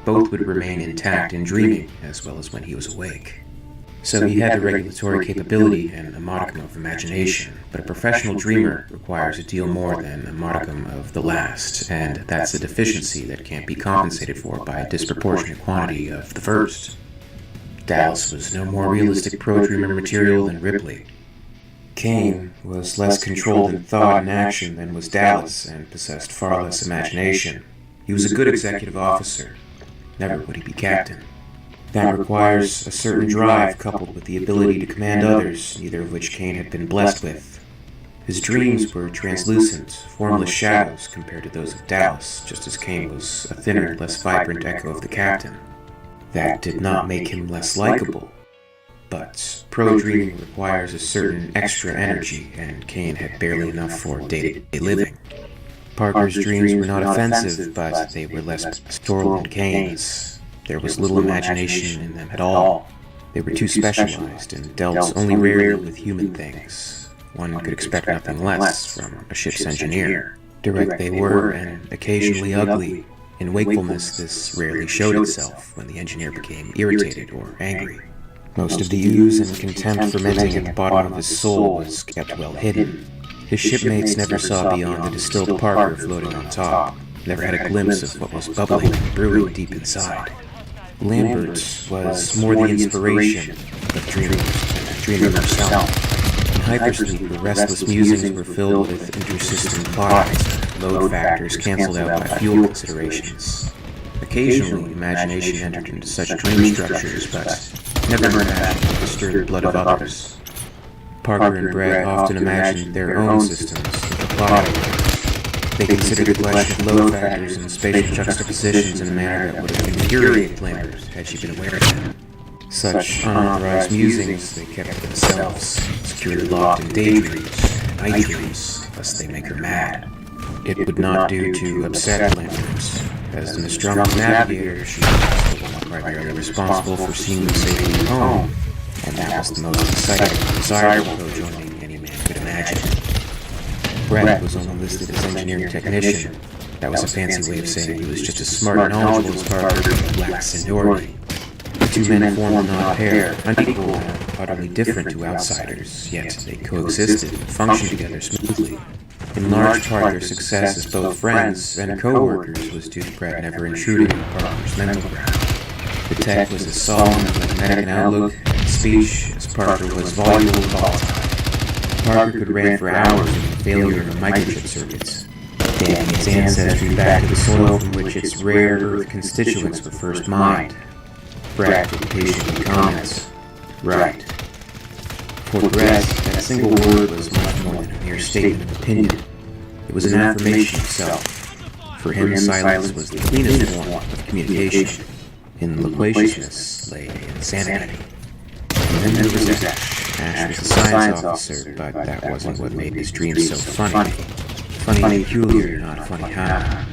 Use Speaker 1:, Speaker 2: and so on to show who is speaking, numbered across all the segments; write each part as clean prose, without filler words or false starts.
Speaker 1: both would remain intact in dreaming as well as when he was awake. So he had the regulatory capability and a modicum of imagination, but a professional dreamer requires a deal more than a modicum of the last, and that's a deficiency that can't be compensated for by a disproportionate quantity of the first. Dallas was no more realistic pro-dreamer material than Ripley. Kane was less controlled in thought and action than was Dallas, and possessed far less imagination. He was a good executive officer. Never would he be captain. That requires a certain drive coupled with the ability to command others, neither of which Kane had been blessed with. His dreams were translucent, formless shadows compared to those of Dallas, just as Kane was a thinner, less vibrant echo of the captain. That did not make him less likable, but pro-dreaming requires a certain extra energy, and Kane had barely enough for day-to-day living. Parker's dreams were not offensive, but they were less pastoral than Kane's. There was little imagination in them at all. They were too specialized and dealt only rarely with human things. One could expect nothing less from a ship's engineer. Direct they were, and occasionally ugly. In wakefulness, this rarely showed itself when the engineer became irritated or angry. Most of the ooze and contempt fermenting at the bottom of his soul was kept well hidden. His shipmates never saw beyond the distilled Parker floating on top, never had a glimpse of what was bubbling and brewing deep inside. Lambert was more the inspiration of dreamers than dreamer herself. In hypersleep, the restless musings were filled with intersystem clocks, and load factors cancelled out by fuel considerations. Occasionally, imagination entered into such dream structures, but never imagined to disturb the blood of others. Parker and Brett often imagined their own systems with the plot. They considered the question of load factors and spatial juxtapositions in a manner that would have infuriated Lambert had she been aware of them. Such unauthorized musings they kept to themselves, securely locked in daydreams and night dreams, lest they make her mad. It would not do to upset Lambert. As the Nostromo's navigator, she was the one primarily responsible for seeing them safely home, and that was the most exciting and desirable co-joining any man could imagine. Brett was only listed as engineering technician. That was a fancy way of saying he was just as smart and knowledgeable as Parker, but lacked seniority. The two men formed an odd pair, unequal and utterly different to outsiders, yet they coexisted and functioned together smoothly. In large part, their success as both friends and co-workers was due to Brett never intruding on Parker's mental ground. The tech was as solemn and phlegmatic in outlook and speech as Parker was voluble and volatile. Parker could rant for hours over the failure of microchip circuits, dating its ancestry back to the soil from which its rare Earth constituents were first mined. Brett would patiently comment, "Right." For the rest, that single word was much more than a mere statement of opinion. It was an affirmation of self. For him, silence was the cleanest form of communication. In loquaciousness lay insanity. And then there was Ash. Ash was the science officer, but that wasn't what made his dreams so funny. Funny peculiar, not funny how.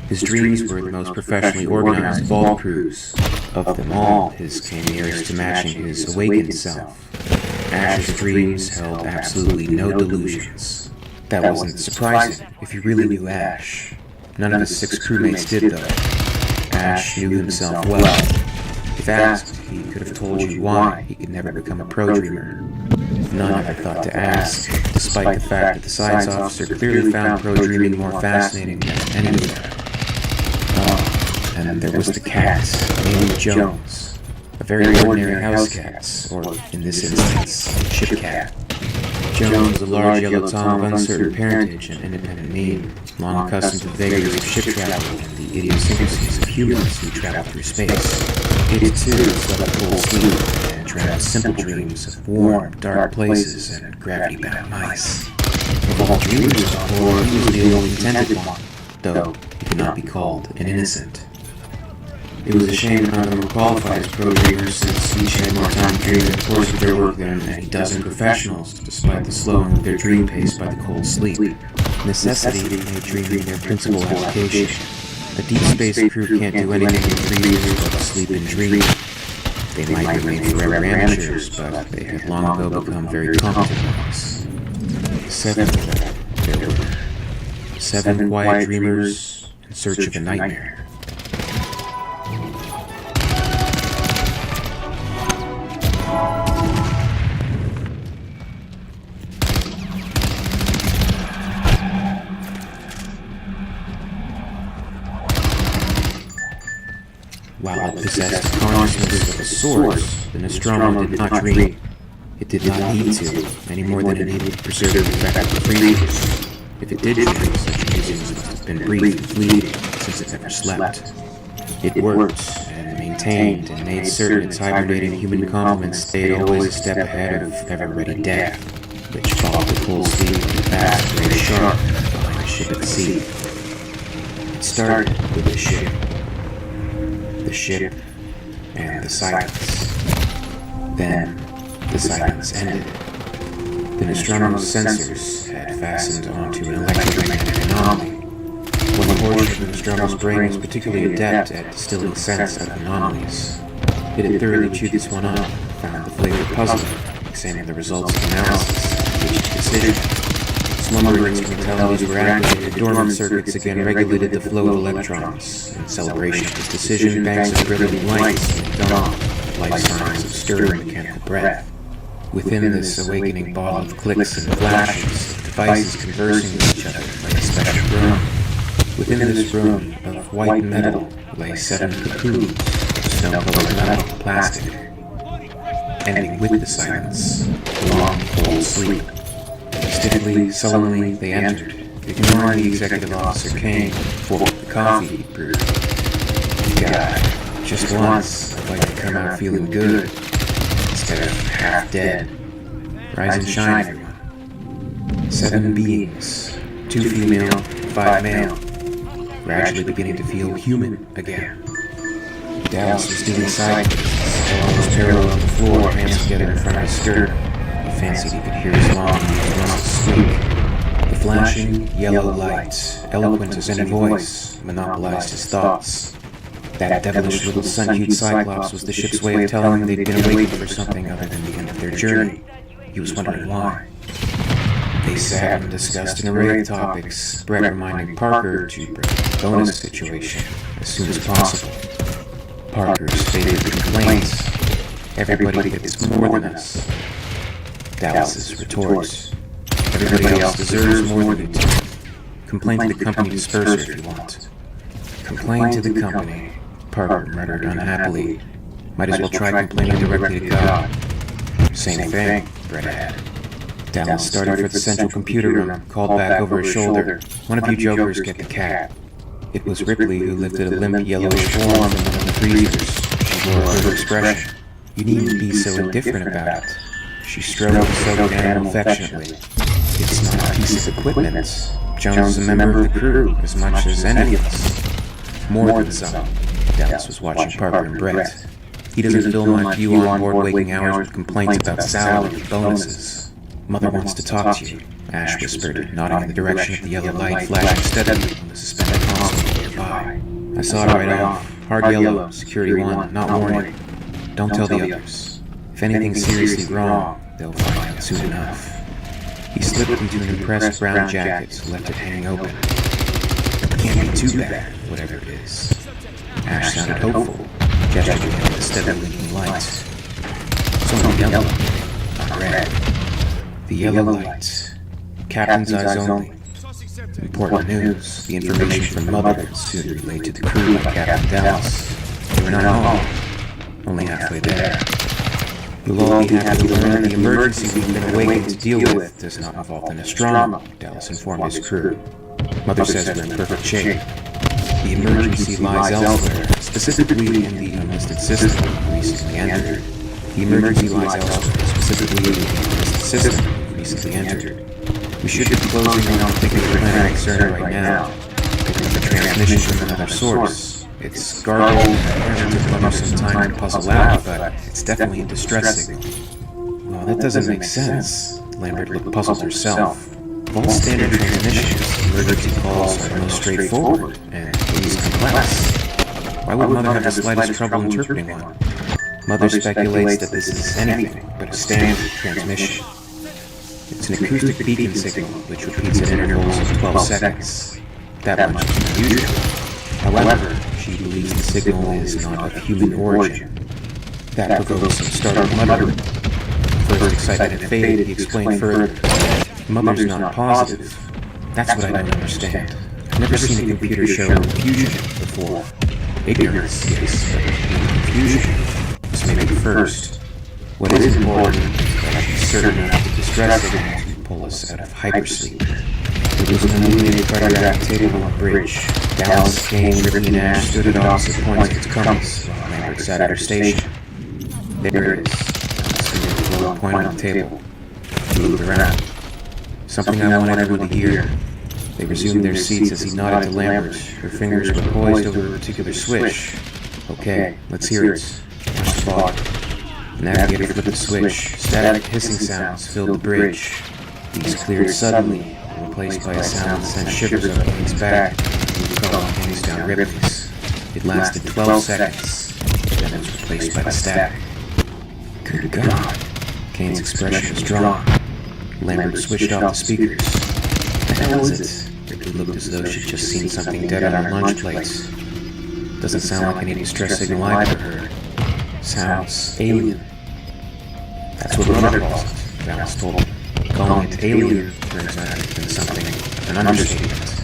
Speaker 1: His dreams were the most professionally organized of all crews. Of them all, his came nearest to matching his awakened self. Ash's dreams held absolutely no delusions. That wasn't surprising if you really knew Ash. None of his 6 crewmates did, though. Ash knew himself well. If asked, he could have told you why he could never become a pro-dreamer. None ever thought to ask, despite the fact that the science officer clearly found pro-dreaming more fascinating than any of them. Oh, and there was the cat, named Jones. A very ordinary house cat, or in this instance, a ship cat. Jones, a large yellow tom of uncertain parentage and independent mien, long accustomed to the vagaries of ship travel and the idiosyncrasies of humans who travel through space. It too slept a full sleep and dreamt simple dreams of warm, dark places and gravity-bound mice. Of all dreamers before, he was the only contented one, though he could not be called an innocent. It was a shame none of them were qualified as pro-dreamers, since each had more time to dream in the course of their work than any dozen professionals, despite the slowing of their dream pace by the cold sleep. Necessity made dreaming their principal application. A deep space crew can't do anything in 3 years but sleep and dream. They might remain forever amateurs, but they had long ago become very competent ones. 7 of them there were. 7 quiet dreamers in search of a nightmare. While it possessed consciousness of a source, the Nostromo did not dream. It did not need to, any more than it needed to preserve the effect of the freezers. If it did dream, such musings must have been brief and fleeting, since it never slept. It worked, and maintained, and made certain its hibernating human complements stayed always a step ahead of ever-ready death, which followed the full speed of the vast gray shark behind a ship at sea. It started with the ship, and the silence. Then, the silence ended. The Nostromo's sensors had fastened onto an electromagnetic anomaly. One portion of the Nostromo's brain was particularly adept at distilling sense out of anomalies. It had thoroughly chewed this one up, found the flavor puzzling, examined the results of analysis, reached a decision. Slumbering instrumentalities were activated, dormant circuits again regulated the flow of electrons. In celebration of this decision, banks of brilliant lights moved on, life signs of stirring mechanical breath. Within this awakening ball of clicks and flashes, devices conversing with each other lay a special room. Within this room of white metal lay 7 cocoons of snow-colored metal plastic. Ending with the silence, a long, cold sleep. Stiffly, sullenly, they entered, ignoring the executive officer Kane for the coffee he brewed. God, just once, I'd like to come out feeling good, instead of half dead. Rise and shine, everyone. 7 beings, 2 female, 5 male, gradually beginning to feel human again. Dallas was doing side twists, elbows parallel on the floor, hands together in front of his skirt. He fancied he could hear his long muscles squeak. The flashing, yellow light, eloquent as any voice, monopolized his thoughts. That devilish little sun-hued cyclops was the ship's way of telling him they'd been awakened for something other than the end of their journey. He was wondering why. They sat and discussed an array of topics, Brett reminding Parker to bring the bonus situation as soon as possible. Parker's favorite complaints: everybody gets more than us. Dallas's retort: everybody else deserves more than you do. Complain to the company disperser if you want. Complain to the company, Parker muttered unhappily. Might as well try complaining directly to God. Same thing, Brett added. Dallas started for the central computer room, called back over his shoulder. One of you jokers get the cat. It was Ripley who lifted a limp yellowish form from one of the freezers. She wore a hurt expression. You needn't be so indifferent about it. She stroked the soaked animal affectionately. It's not a piece of equipment. Jones is a member of the crew, as much as any of us. More than some. Dallas was watching Parker and Brett. He doesn't fill my few on-board waking hours with complaints about salary and bonuses. Mother wants to talk to you, Ash whispered, nodding in the direction of the yellow light flashing steadily on the suspended console nearby. I saw it right off. Hard yellow, security 1, not warning. Don't tell the others. If anything's seriously wrong, they'll find out soon enough. He slipped into an impressed brown jacket, left it hanging open. It can't be too bad, whatever it is. Ash sounded hopeful, gesturing at the steadily blinking light. It's only yellow, not red. The yellow light. Captain's eyes only. Important news. The information from Mother would soon relate to the crew by Captain Dallas. They were not home. Only halfway there. You'll all be happy to learn that the emergency we've been awakened to deal with does not involve the Nostromo, Dallas informed his crew. Mother says we're in perfect shape. The emergency lies elsewhere, specifically in the unlisted system we recently entered. The emergency lies elsewhere, specifically in the unlisted system we recently entered. We should be closing on a particular planet concern right now, picking up a transmission from another source. It's garbled, and it took Mother some time to puzzle out, but it's definitely a distress signal. Well, that doesn't make sense. Lambert looked puzzled herself. Of all standard transmissions, emergency calls are the most straightforward and least complex. Why would Mother have the slightest trouble interpreting one? Mother speculates that this is anything but a standard transmission. It's an acoustic beacon signal which repeats at intervals of 12 seconds. That much is unusual. However, she believes the signal is not of human origin. That provokes some startled muttering. First excitement faded, he explained further. Mother's not positive. That's what I don't understand. I've never seen a computer show confusion before. Ignorance, yes, but confusion. This may be the first. What is important is that she's certain enough to distress signal to pull us out of hypersleep. It was an illuminated cartographic table on a bridge. Dallas, Kane, Ripley, and Ash stood at opposite points of its compass, while Lambert sat at her station. There it is. The glowing point on the table. He moved around. Something I want everyone to hear. They resumed their seats as he nodded to Lambert. Her fingers were poised over a particular switch. Okay, let's hear it. Watch the log. The navigator flipped the switch. Static hissing sounds filled the bridge. These cleared suddenly, replaced by a sound that sent shivers up Kane's back. He fell Kane's down Ripley's. It lasted 12 seconds, then it was replaced by the static. Good God. Kane's expression was drawn. Lambert switched off the speakers. What the hell is it? Ripley looked as though she'd just seen something dead on her lunch plates. Doesn't sound like any distress signal I've ever heard. Sounds alien. That's what Mother calls it, Dallas told me. Calling it alien turns out to have been something of an understatement.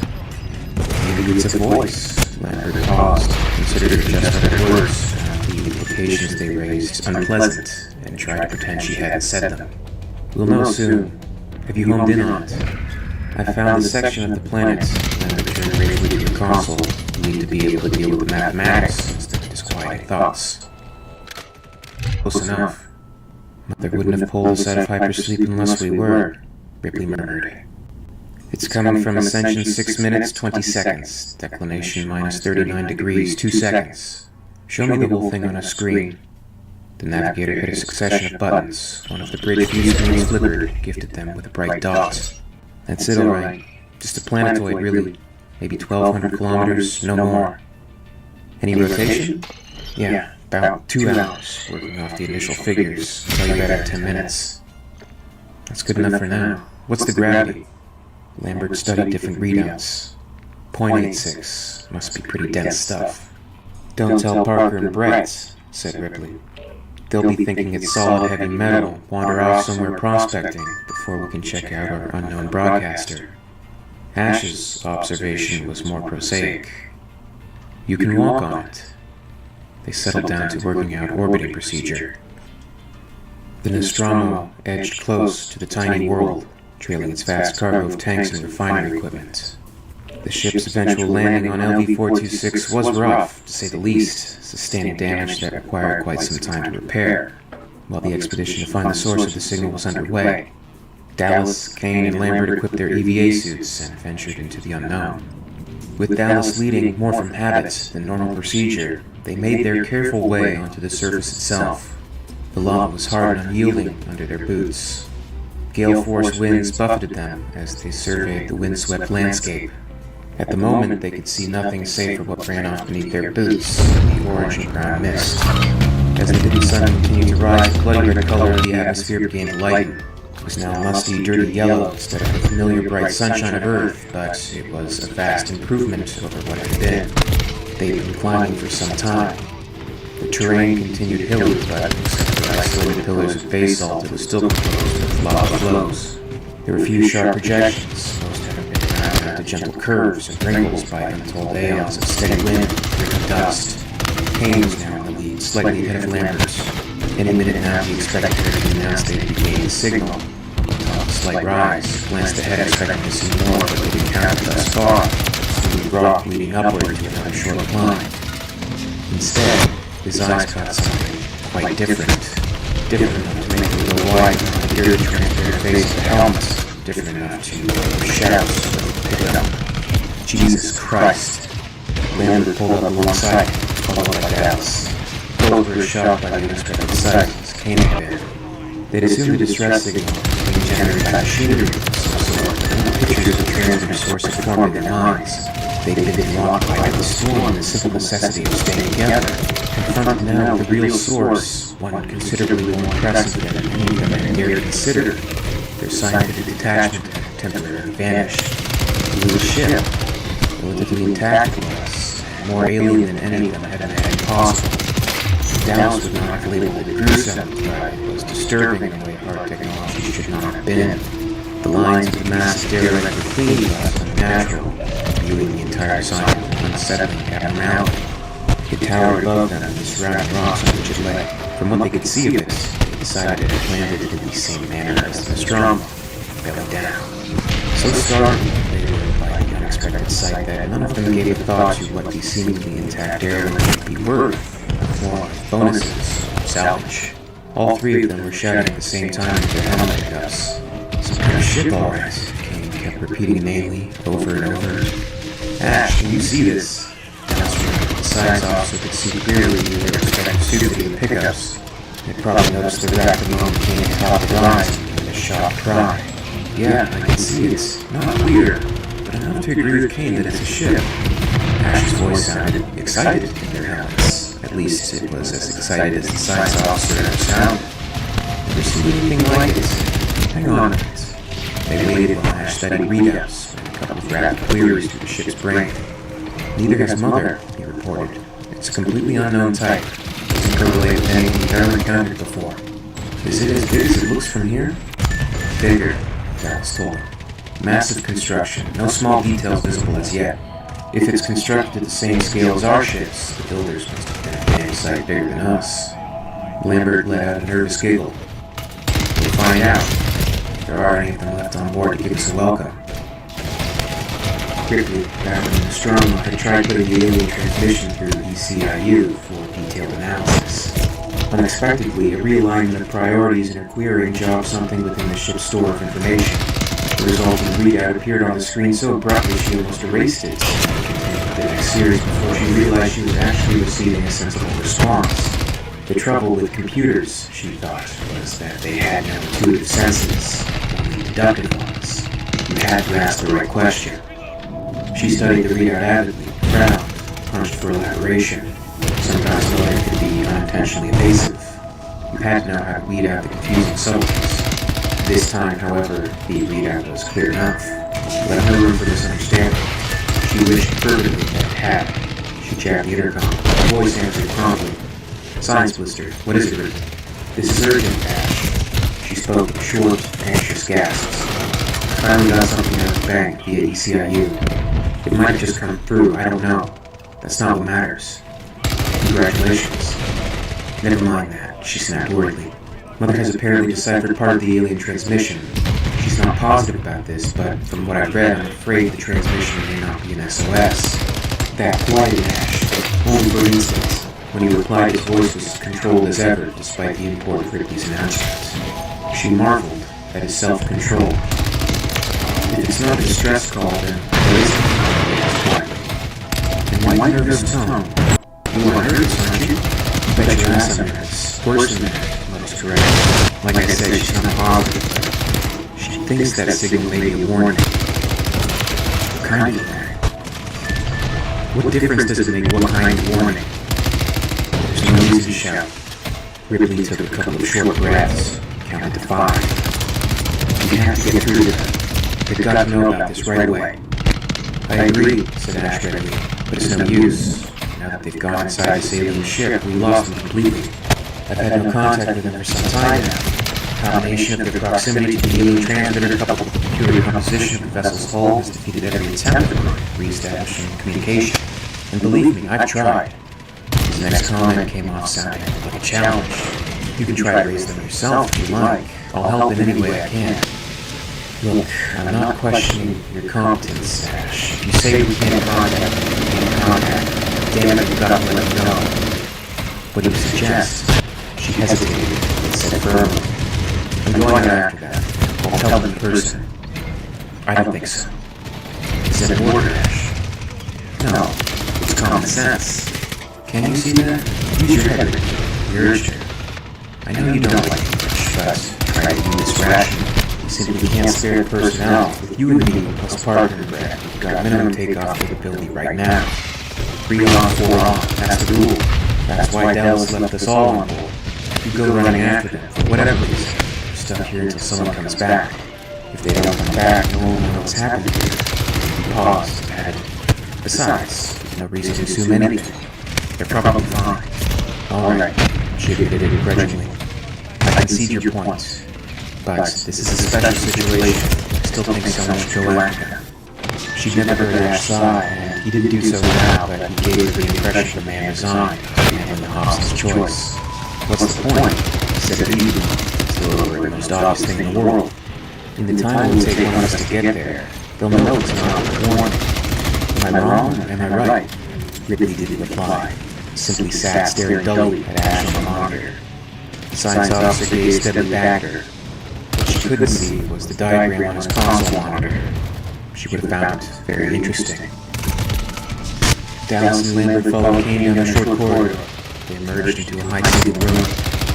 Speaker 1: Maybe it's a voice. Lambert paused, considered her just other words, the implications they raised unpleasant, and tried to pretend she hadn't said them. We'll know soon. Have you homed in on it? I found a section of the planet, Lambert turned briefly to the console. You need to be able to deal with the mathematics instead of disquieting thoughts. Close enough. Mother wouldn't have pulled us out of hypersleep unless we were, Ripley murmured. It's coming from ascension 6 minutes 20 seconds, declination minus 39 degrees 2 seconds. Show me the whole thing on a screen. The navigator hit a succession of buttons. One of the bridge view screens flickered, gifted them with a bright dot. That's it, alright. Just a planetoid, really. Maybe 1,200 kilometers, no more. Any rotation? Yeah. About 2 hours, working off the initial figures. Tell you better in 10 minutes. That's good enough for now. What's the gravity? Lambert studied different readouts. 0.86. Must be pretty dense stuff. Don't tell Parker and Brett, said Ripley. They'll be thinking it's solid heavy metal, wander off somewhere prospecting, before we can check out our unknown broadcaster. Ash's observation was more prosaic. You can walk on it. They settled down to working out orbiting procedure. The Nostromo edged close to the tiny world, trailing its vast cargo of tanks and refinery equipment. The ship's eventual landing on LV-426 was rough, to say the least, sustaining damage that required quite some time to repair, while the expedition to find the source of the signal was underway. Dallas, Kane, and Lambert equipped their EVA suits and ventured into the unknown. With Dallas leading more from habit than normal procedure, they made their careful way onto the surface itself. The lava was hard and unyielding under their boots. Gale-force winds buffeted them as they surveyed the windswept landscape. At the moment, they could see nothing save for what ran off beneath their boots, the orange and brown mist. As the hidden sun continued to rise, the bloody red color of the atmosphere began to lighten. It was now musty, dirty yellow instead of the familiar bright sunshine of Earth, but it was a vast improvement over what it had been. They'd been climbing for some time. The terrain continued hilly, but except for isolated pillars of basalt, it was still composed of lava flows. There were few sharp projections, most having been ground into gentle curves and wrinkles by untold aeons of steady wind and driven dust. Kane was now in the lead, slightly ahead of Lambert. Any minute now he expected her to announce they'd be gaining a signal. On a slight rise, glanced ahead expecting to see more, but they'd encountered thus far. Smooth rock leading upward to another short climb. Instead, his eyes caught something quite different. Different enough to make him go wide on the eerie transparent face of the helmet. Different enough to shout so pick up. Jesus Christ. Lambert pulled up alongside, followed by Dallas. Both were shocked by the unexpected sight as Kane had been. They'd assumed the distress signal being generated by machinery of some sort, but the pictures of the transmitter source had formed in their minds. They'd been rocked by the storm and the simple necessity of staying together. Confronted now with the real source, one considerably more impressive than any of them had dared consider, their scientific detachment had temporarily vanished. It was a ship, relatively intact to us, more alien than any of them had imagined possible. Dallas would not have labeled it gruesome, but it was disturbing in a way hard technology should not have been. The lines of the massive derelict were clean but unnatural, viewing the entire design with an unsettling abnormality. It towered above them, and the surrounding rocks on which it lay. From what they could see of it, they decided it had landed in the same manner as the Nostromo, belly down. So startled they were by the unexpected sight that none of them gave a thought to what the seemingly intact airline might be worth, in the form of bonuses or salvage. All three of them were shouting at the same time with their helmet pickups. "Some kind of ship, all right," Kane kept repeating inanely, over and over. "Ash, can you see this?" The science officer could see clearly they were expecting stupidity in the pickups. They probably noticed the rapid moment Kane had topped his eyes and gave a shocked cry. "Yeah, I can see it. Not clear, but enough to agree with Kane that it's a ship." Ash's voice sounded excited in their helmets. At least it was as excited as the science officer ever sounded. Never seen anything like it. Hang on a minute. They waited while Ash studied readouts and a couple of rapid queries through the ship's brain. "Neither has Mother," he reported. "It's a completely unknown type. Doesn't correlate with anything we've ever encountered before." "Is it as big as it looks from here?" "Bigger," Dallas told him. "Massive construction, no small details visible as yet. If it's constructed at the same scale as our ships, the builders must have been a damn sight bigger than us." Lambert let out a nervous giggle. "We'll find out. If there are any of them left on board to give us a welcome." Quickly, Babbitt and Nostromo had tried putting the alien transmission through ECIU for detailed analysis. Unexpectedly, a realignment of priorities in her querying jogged something within the ship's store of information. The resulting readout appeared on the screen so abruptly she almost erased it. The next series before she realized she was actually receiving a sensible response. The trouble with computers, she thought, was that they had no intuitive senses, only deductive ones. You had to ask the right question. She studied the readout avidly, frowned, punched for elaboration. Sometimes the letter could be unintentionally evasive. You had to know how to weed out the confusing subtleties. This time, however, the readout was clear enough. Left no room for misunderstanding. She wished fervently that it had. She jabbed the intercom. Her voice answered promptly. "Science Blister, what is it, Ruth?" "This is urgent, Ash." She spoke in short, anxious gasps. "I finally got something out of the bank via ECIU. It might have just come through, I don't know. That's not what matters." "Congratulations." "Never mind that," she snapped worriedly. "Mother has apparently deciphered part of the alien transmission. She's not positive about this, but from what I've read, I'm afraid the transmission may not be an SOS. That quieted Ash, only for an instant. When he replied, his voice was as controlled as ever, despite the import of Ripley's announcement. She marveled at his self-control. "If it's not a distress call, then what is it?" he asked quietly. "And why nervous tone? You are nervous, aren't you?" "Bet your ass I'm nervous. Worse than that," Mother's correct. "Like I said, she's not positive, but she thinks that signal may be a warning." "What kind of warning?" "What difference does it make what kind of warning?" There's no reason to shout. Ripley took a couple of short breaths, counted to 5. "We have to get through to them. They've got to know about this right away." "I agree," said Ash readily, "but it's no use. Now that they've gone inside this alien ship, we lost them completely. I've had no contact with them for some time now. A combination of their proximity to the alien transmitter coupled with the peculiar composition of the vessel's hull has defeated every attempt at re-establishing communication. And believe me, I've tried." His next comment came off sounding like a challenge. "You can try to raise them yourself if you like. I'll help in any way I can." "Look, I'm not questioning your competence, Ash. If you say we can't contact, we can't contact. Damn it, you've got to let me know." "What do you suggest?" She hesitated, and said firmly, "I'm going after them. I'll tell them in person." "I don't think so." "Is that order, Ash?" "No, it's common sense. Can you see that? Use your head, Ricky," he urged her. "I know you don't like English, but try to do this rationally. You simply can't spare the personnel. With you and me, plus partner Brad, we've got minimum takeoff capability right now. 3 on, 4 on, that's the rule. That's why Dallas left us all on board. If you go running after them, for whatever reason, you're stuck here until someone comes back. If they don't come back, no one will know what's happened here." He paused and added, "Besides, there's no reason to assume anything. They're probably fine." "All right," she admitted begrudgingly. "I concede your point. But this is a special situation. I still think someone should go after them." She'd never heard Ash sigh, and He didn't do so now, but he gave her the impression of a man resigned, handling the Hobson's choice. What's the point? He said evenly, as though it were the most obvious thing in the world. In the time it will take one of us to get there, they'll know it's not a warning. Am I wrong or am I right? Ripley didn't reply. He simply sat staring dully at Ash on the monitor. The science officer gazed steadily back at her. What she couldn't see was the diagram on his console monitor. She would have found it very interesting. Dallas and Lambert followed Kane down a short corridor. They emerged into a high-ceilinged room.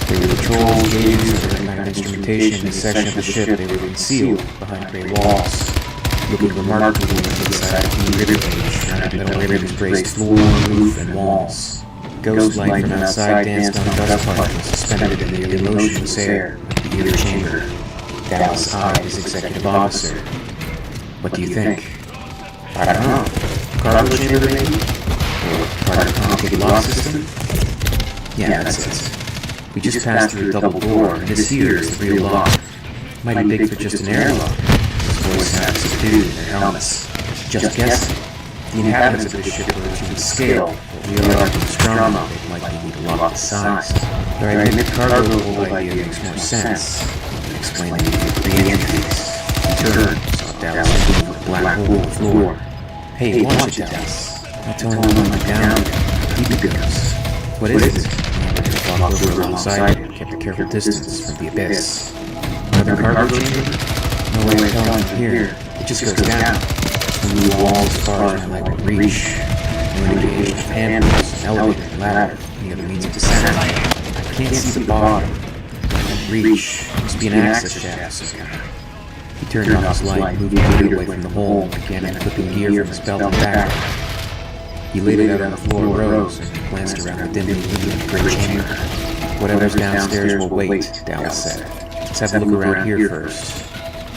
Speaker 1: There were controls, gauges, and other kind of instrumentation in this section of the ship. They were concealed behind gray walls. Looking remarkably inside a key ribbon cage, around metal ribbons braced floor, roof, and walls. Ghost light from outside danced on dust particles suspended in the nearly motionless air of the inner chamber. Dallas eyed his executive officer. What do you think? I don't know. Cargo chamber, maybe? Or part of a complicated lock system? Yeah, that's it. We just passed through a double door, and this here is the real lock. Might be big for just an airlock. His voice sounded subdued in their helmets. Just guessing. The inhabitants of this ship were to scale, but we are to astronomy, they'd likely need a lock this size. Though I admit cargo whole idea makes more sense. Explain the need for the entries. He turned, saw Dallas moving with a black hole on the floor. Hey, watch it, Dallas. I told him to look down. Deep it goes. What is it? Walked over alongside it and kept a careful distance from the abyss. Another cargo chamber? No way of telling from here. It just goes down. Through walls as far as my light would reach. No indication of handles, an elevator, and ladder, any other means of descent. I can't see the bottom. Reach. Must be an access shaft of some kind. He turned off his light, moved the meter away from the hole, and began unclipping gear from his belt and back. He laid it out on the floor and rose and glanced around the dimly illuminated great chamber. Whatever's downstairs will wait, Dallas said. Let's have a look around here first.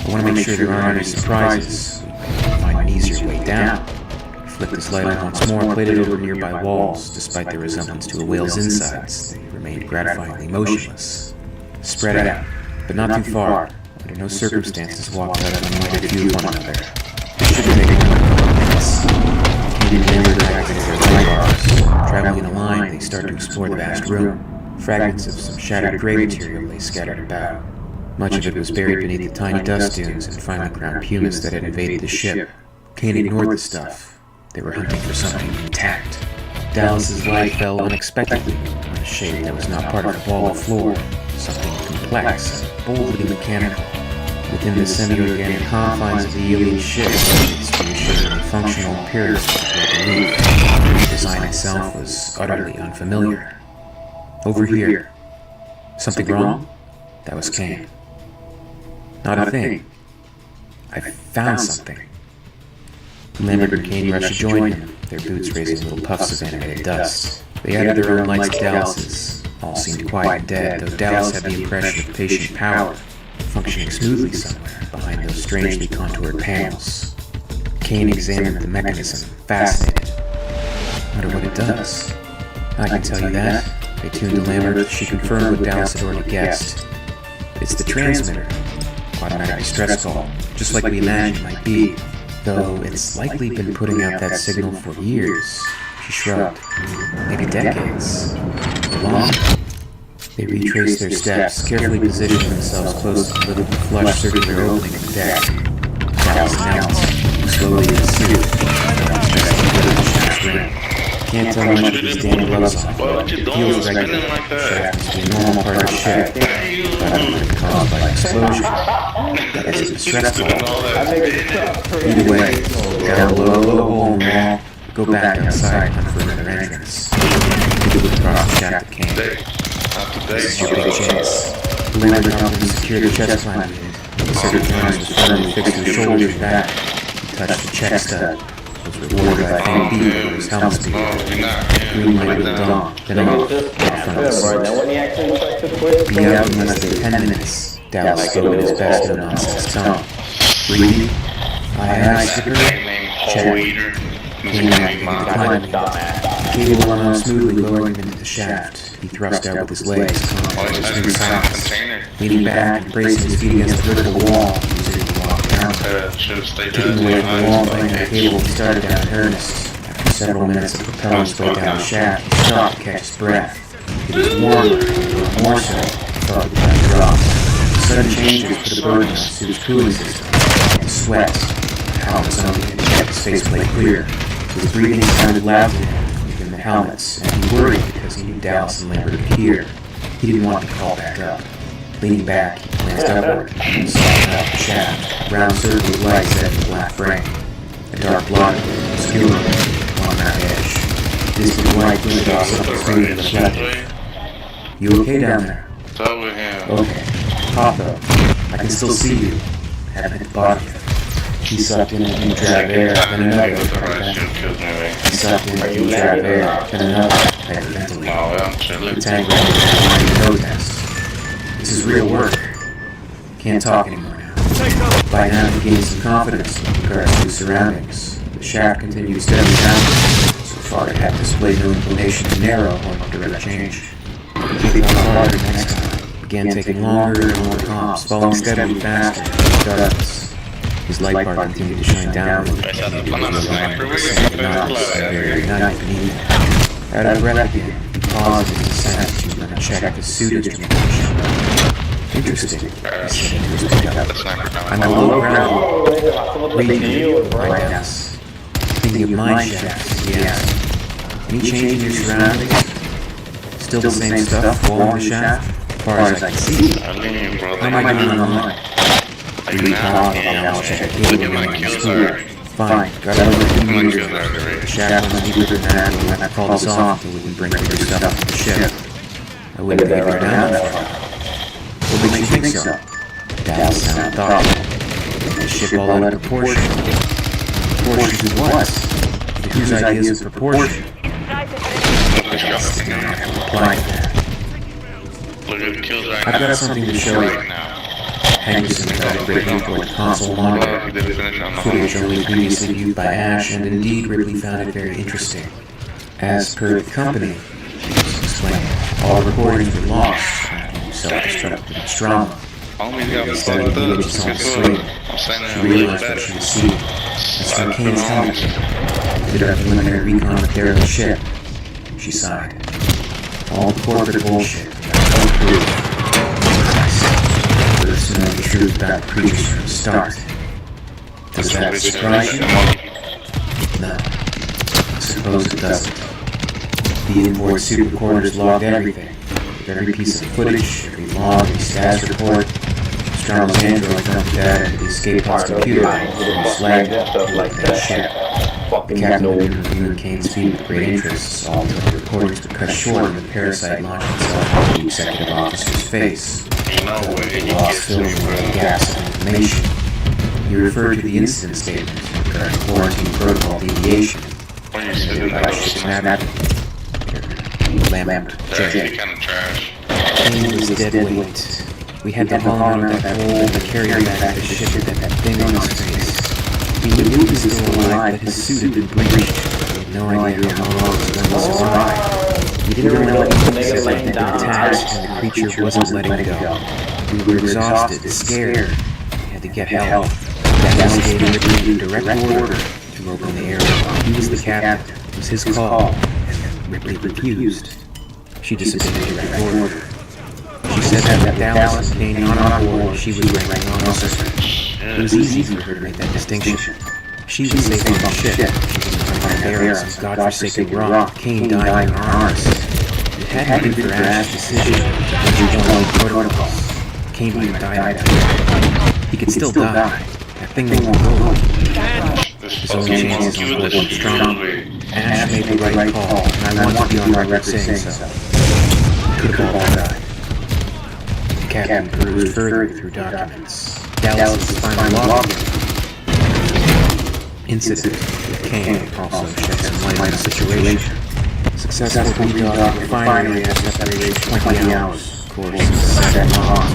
Speaker 1: I want to make sure there aren't any surprises. We can find an easier way down. He flicked his light on once more, played it over nearby walls. Despite their resemblance to a whale's insides, they remained gratifyingly motionless. Spread out, but not too far. Under no circumstances walk out of unlighted view of one another. This should take a couple of minutes. Kane and Lambert activated their light bars. Traveling in a line, they start to explore the vast room. Fragments of some shattered gray material lay scattered about. Much of it was buried beneath the tiny dust dunes and finely ground pumice that had invaded the ship. Kane ignored the stuff. They were hunting for something intact. Dallas's light fell unexpectedly on a shape that was not part of the wall or floor. Something complex and boldly mechanical. Within the semi-organic confines of the alien ship, its reassuringly functional appearance was hard to believe. The design itself was utterly unfamiliar. Over here. Something wrong? That was Kane. Not a thing. I found something. Lambert and Kane rushed to join him, their boots raising little puffs of animated dust. They added their own lights to Dallas's. All seemed quiet and dead, though Dallas had the impression of patient power, functioning smoothly somewhere behind those strangely contoured panels. Kane examined the mechanism, fascinated. I wonder what it does. I can tell you that. They tuned to Lambert. She confirmed what Dallas had already guessed. It's the transmitter. Automatic distress call, just like we imagined it might be. Though it's likely been putting out that signal for years. She shrugged. Maybe decades. Or long. They retraced their steps, carefully positioning themselves close to the little flush circular opening in the deck. Dallas announced, slowly in suit, can't tell much of these damn gloves on. Feels regular. Shaft must be a normal part of the ship. But it could be caused by an explosion. That is a distress call. Either way, got a low hole in the wall. Go back outside and hunt for another entrance. You look across the shaft at Kane. This is your big chance. Lambert helped him secure the chest climb he did. The circuit harness was firmly fixed to his shoulders and back. He touched the check stud. Was rewarded by a faint beep over his helmet speed. Green light lit on, then off, right in front of the suit. Be out in less than 10 minutes, Dallas spoke in his best no-nonsense tone. Breathing? Aye, skipper. Check. Kane activated the climb lever. The cable went on smoothly, lowering him into the shaft. He thrust out with his legs, contact with smooth silence. Leaning back and bracing his feet against the vertical wall, he was able to walk down. Kicking away from the wall, playing the cable, he started down in earnest. several minutes of propelling his way down the shaft, he stopped to catch his breath. It was warmer, and more so, he felt the time drop. Sudden changes put a burden on the suit's cooling system. The sweat, the helmet's on to kept his faceplate clear. His breathing sounded loud to him within the helmets, and he worried because he knew Dallas and Lambert could hear. He didn't want to call back up. Leaning back, he glanced upward and saw out the shaft, a round circle of light set in the black frame. A dark blot, obscure, on that edge. Distant light glinted off something screen and reflected. You okay down there? Okay. Pop though. I can still see you. Haven't hit the bottom yet. He sucked in a new drag of air, then another. He sucked in a new drag of air, then another. Hyperventilating. The tank ran into no test. This is real work. Can't talk anymore now. By now he gained some confidence in regards to his surroundings. The shaft continued steadily downward. So far it had displayed no inclination to narrow or direct change. He fell farther next time. Began taking longer and longer comps, falling steadily faster into the darkness. His light bar continued to shine down and very night beneath him. Out of breath again, he paused in his descent to check his suit instrumentation. Interesting, he said into his pickup. I'm a low ground region, I guess. Thinking of mine shafts, he asked. Any change in your surroundings? Still the same stuff along the shaft? As far as I can see. How am I doing online? We paused and now check a cable in the school. Fine, got over a few meters ago. The shaft was deeper than that, and when I called us off, so we can bring bigger stuff up to the ship. I wouldn't think we're down that far. What makes you think so? Dallas sounded thoughtful. The ship all out of proportion. Proportions of what? Whose ideas of proportion? Dallas did not have to reply to that. I've got something to show you. Henderson got a great look at the console monitor. Footage only previously viewed by Ash, and indeed Ripley found it very interesting. As per the company, she was explaining, all recordings were lost after self-destructive trauma. She studied the images on the screen. She realized what she was seeing. That's when Kane's helmet came. Did her preliminary recon repair of the ship. She sighed. All the corporate bullshit. No proof. First to know the truth about the creatures from the start. Does that surprise you? No. I suppose it doesn't. The inboard suit recorders logged everything. With every piece of footage, every log, every status report. Strong's android dumped data into the escape pod's computer and slagged that ship. The captain ordered reviewing Kane's feed with great interest, all until the recordings were cut short and the parasite launched itself into the executive officer's face. The lost film and gaps of information. He referred to the incident statement regarding quarantine protocol deviation. Lambert, J. Kane was dead weight. We had to haul him out of that hole and carry him back to the ship with that thing on his face. He knew he was still alive, but his suit had been breached. He had no idea how long it was going to survive. He didn't really know what to say, like he'd been attacked, and the creature wasn't letting go. We were exhausted, scared. We had to get help. Dallas gave Ripley a direct order to open the area. He was the captain. It was his call, and Ripley refused. She disobeyed the direct order. She said that Dallas and Kane on our board, she was ranking officer. It was easy for her to make that distinction. She was safe on the ship. She was on there on some godforsaken rock. Kane died in her arms. It hadn't been for Ash's decision to join the protocol. Kane might have died that way. He could still die. That thing won't go. His only chances on board were strong. Ash made the right call, and I want to be on record saying so. He could have all died. The captain perused further through documents. Dallas' final log incident with Kane also shed some light on the situation. Successful redock refinery at separated 20 hours. Course set on.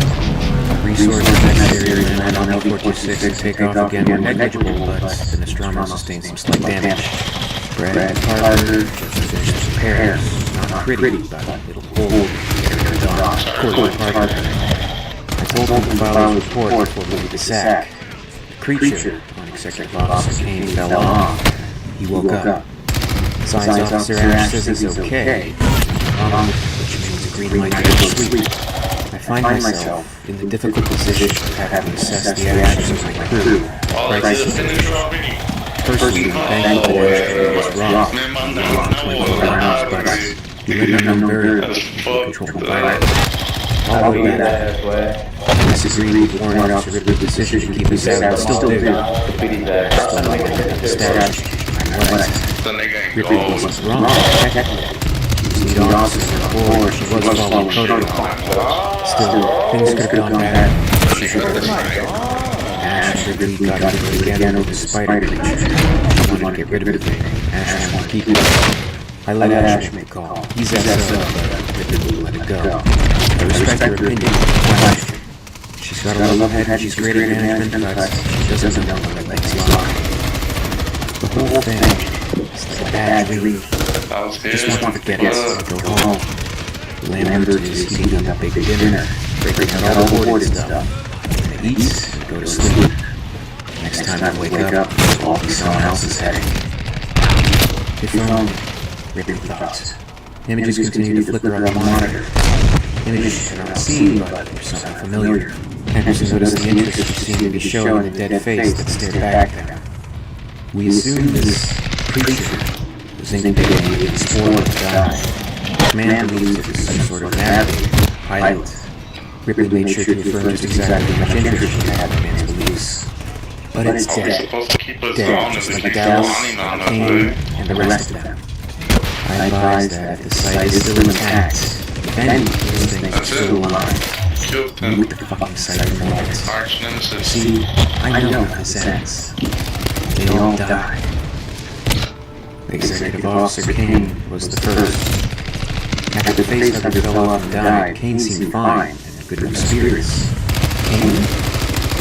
Speaker 1: Resources necessary to land on MW3 and take off again were negligible, but the Nostromo sustained some slight damage. Brad Carter just finished repairs. Not pretty, but it'll hold the dock. According to Carter. I told him to file his report before moving the sack. The creature, on Executive Officer Kane, fell off. He woke up. Science Officer Ash says he's okay, which means a green light to go to sleep. I find myself in the difficult position of having to assess the actions of my crew. Firstly, thankful that Ash was wrong. 24 hours, but you live in an unknown controlled environment. All the way back. I disagreed with Warrant Officer Ripley's decision to keep us out, but still do. Still like the stash. Ripley wasn't wrong. Technically, he was the officer of the Corps, she was following protocol. Still, things could have gone bad. She should have been. Ash and Ripley got into it again over the spider creature. She wanted to get rid of the thing. Ash wanted to keep it. I let Ash make the call. He's SO, but Ripley will let it go. I respect her opinion. She's got a love head, she's great at management, but she doesn't know what makes you lie. The whole thing is like a bad relief. Just want to forget it and go home. The landlord is heating up a big dinner, breaking out all the hoarded stuff. And eat and go to sleep. Next time I wake up, it'll all be someone else's headache. If only, Ripley thought. Images continue to flicker on the monitor. Images she cannot see, but they're something familiar. Anderson noticed the interest she seemed to be showing in the dead face that stared back at him. We assumed this creature was incubating and spoiled to die. Man believes it was some sort of navigator, pilot. Ripley made sure to affirm just exactly how much interest she had in man's beliefs. But it's dead. Dead, just like Dallas, Kane, and the rest of them. I advise that if the site is still intact, if any of those things are still alive, move the fucking site from it. See, I know how this ends. They all die. The executive officer, Kane, was the first. After the facehugger fell off and died, Kane seemed fine and in good spirits. Kane,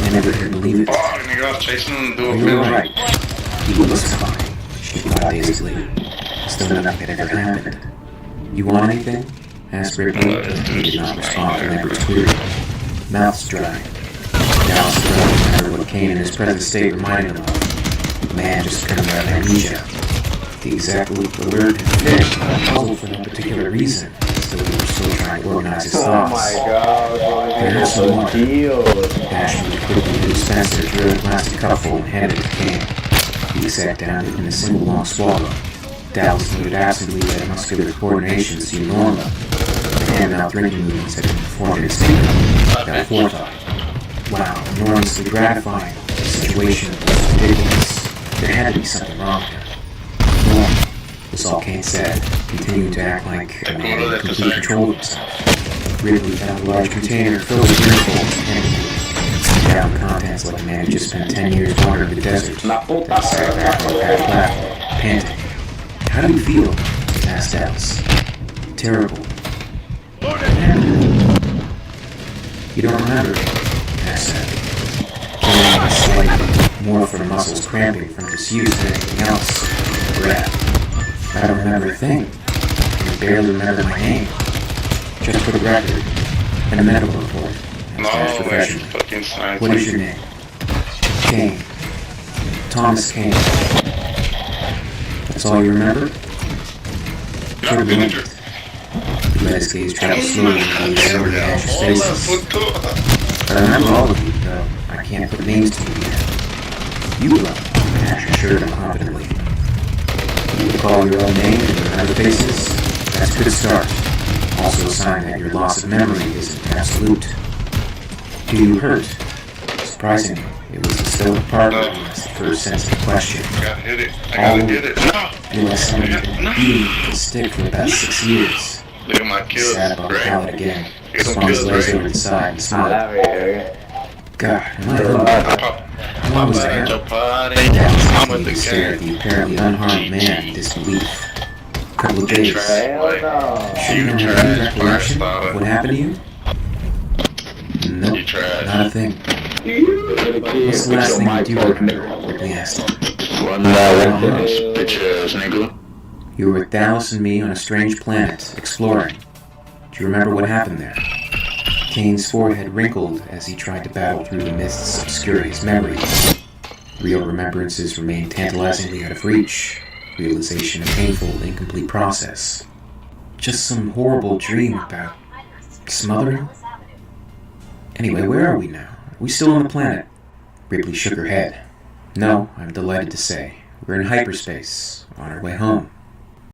Speaker 1: I never could believe it. You're right. He was fine, she thought dazedly. As though nothing had ever happened. You want anything? Asked Ripley. He did not respond to Lambert's query. Mouth's dry. Dallas remembered what Kane in his present state reminded him of. The man just coming out of amnesia. The exact word had fit, puzzled for no particular reason, as though he were still trying to organize his thoughts.
Speaker 2: Oh my god,
Speaker 1: There's some more. Ash moved quickly to the dispenser, drew a plastic cupful, and handed it to Kane. He sat down in a single long swallow. Dallas noted absently that muscular coordination seemed normal. The hand-mouth drinking movements had been performed instinctively, without forethought. Wow, enormously gratifying. The situation was ridiculous. There had to be something wrong here. No, was all Kane said, continuing to act like a man in complete control of himself. Ripley found a large container filled with earphones and down the contents like a man who just spent 10 years wandering the desert. Then he sat back on the platform, panting. How do you feel? Asked Dallas. Terrible. You don't remember? Asked Seth. Feeling slightly more from muscles cramping from disuse than anything else. Breath. I don't remember a thing. I barely remember my name. Just for the record. And a medical report. Asked professionally. What is your name? Kane. Thomas Kane. That's all you remember? Could have been it. He let his gaze travel slowly through the several anxious faces. But I remember all of you, though I can't put names to you yet. You will, Ash assured him confidently. You recall your own name and remember faces? That's a good start. Also a sign that your loss of memory isn't absolute. Do you hurt? Surprisingly, it was the stoic partner who asked the first sensitive question.
Speaker 3: I hit it. I gotta get it.
Speaker 1: You let somebody been beating with a stick for about 6 years.
Speaker 3: Look at my
Speaker 1: He
Speaker 3: kills.
Speaker 1: sat up on the pallet again,
Speaker 3: Get some
Speaker 1: swung his
Speaker 3: kills,
Speaker 1: legs
Speaker 3: right?
Speaker 1: over to the side and smiled. God, am I hungry? How long was that?
Speaker 3: I'm with the
Speaker 1: Stared at
Speaker 3: gang.
Speaker 1: the apparently unharmed man in disbelief. A couple of days.
Speaker 3: Like,
Speaker 1: Should you
Speaker 3: you
Speaker 1: have any
Speaker 3: trash,
Speaker 1: recollection of
Speaker 3: lifestyle.
Speaker 1: what happened to you? Nope,
Speaker 3: You trash.
Speaker 1: not a thing. What's the last thing you do remember? Ripley asked.
Speaker 3: Bitch ass nigga.
Speaker 1: You were with Dallas and me on a strange planet, exploring. Do you remember what happened there? Kane's forehead wrinkled as he tried to battle through the mists obscuring his memories. Real remembrances remained tantalizingly out of reach. realization a painful, incomplete process. Just some horrible dream about smothering? Anyway, where are we now? Are we still on the planet? Ripley shook her head. No, I'm delighted to say. We're in hyperspace, on our way home.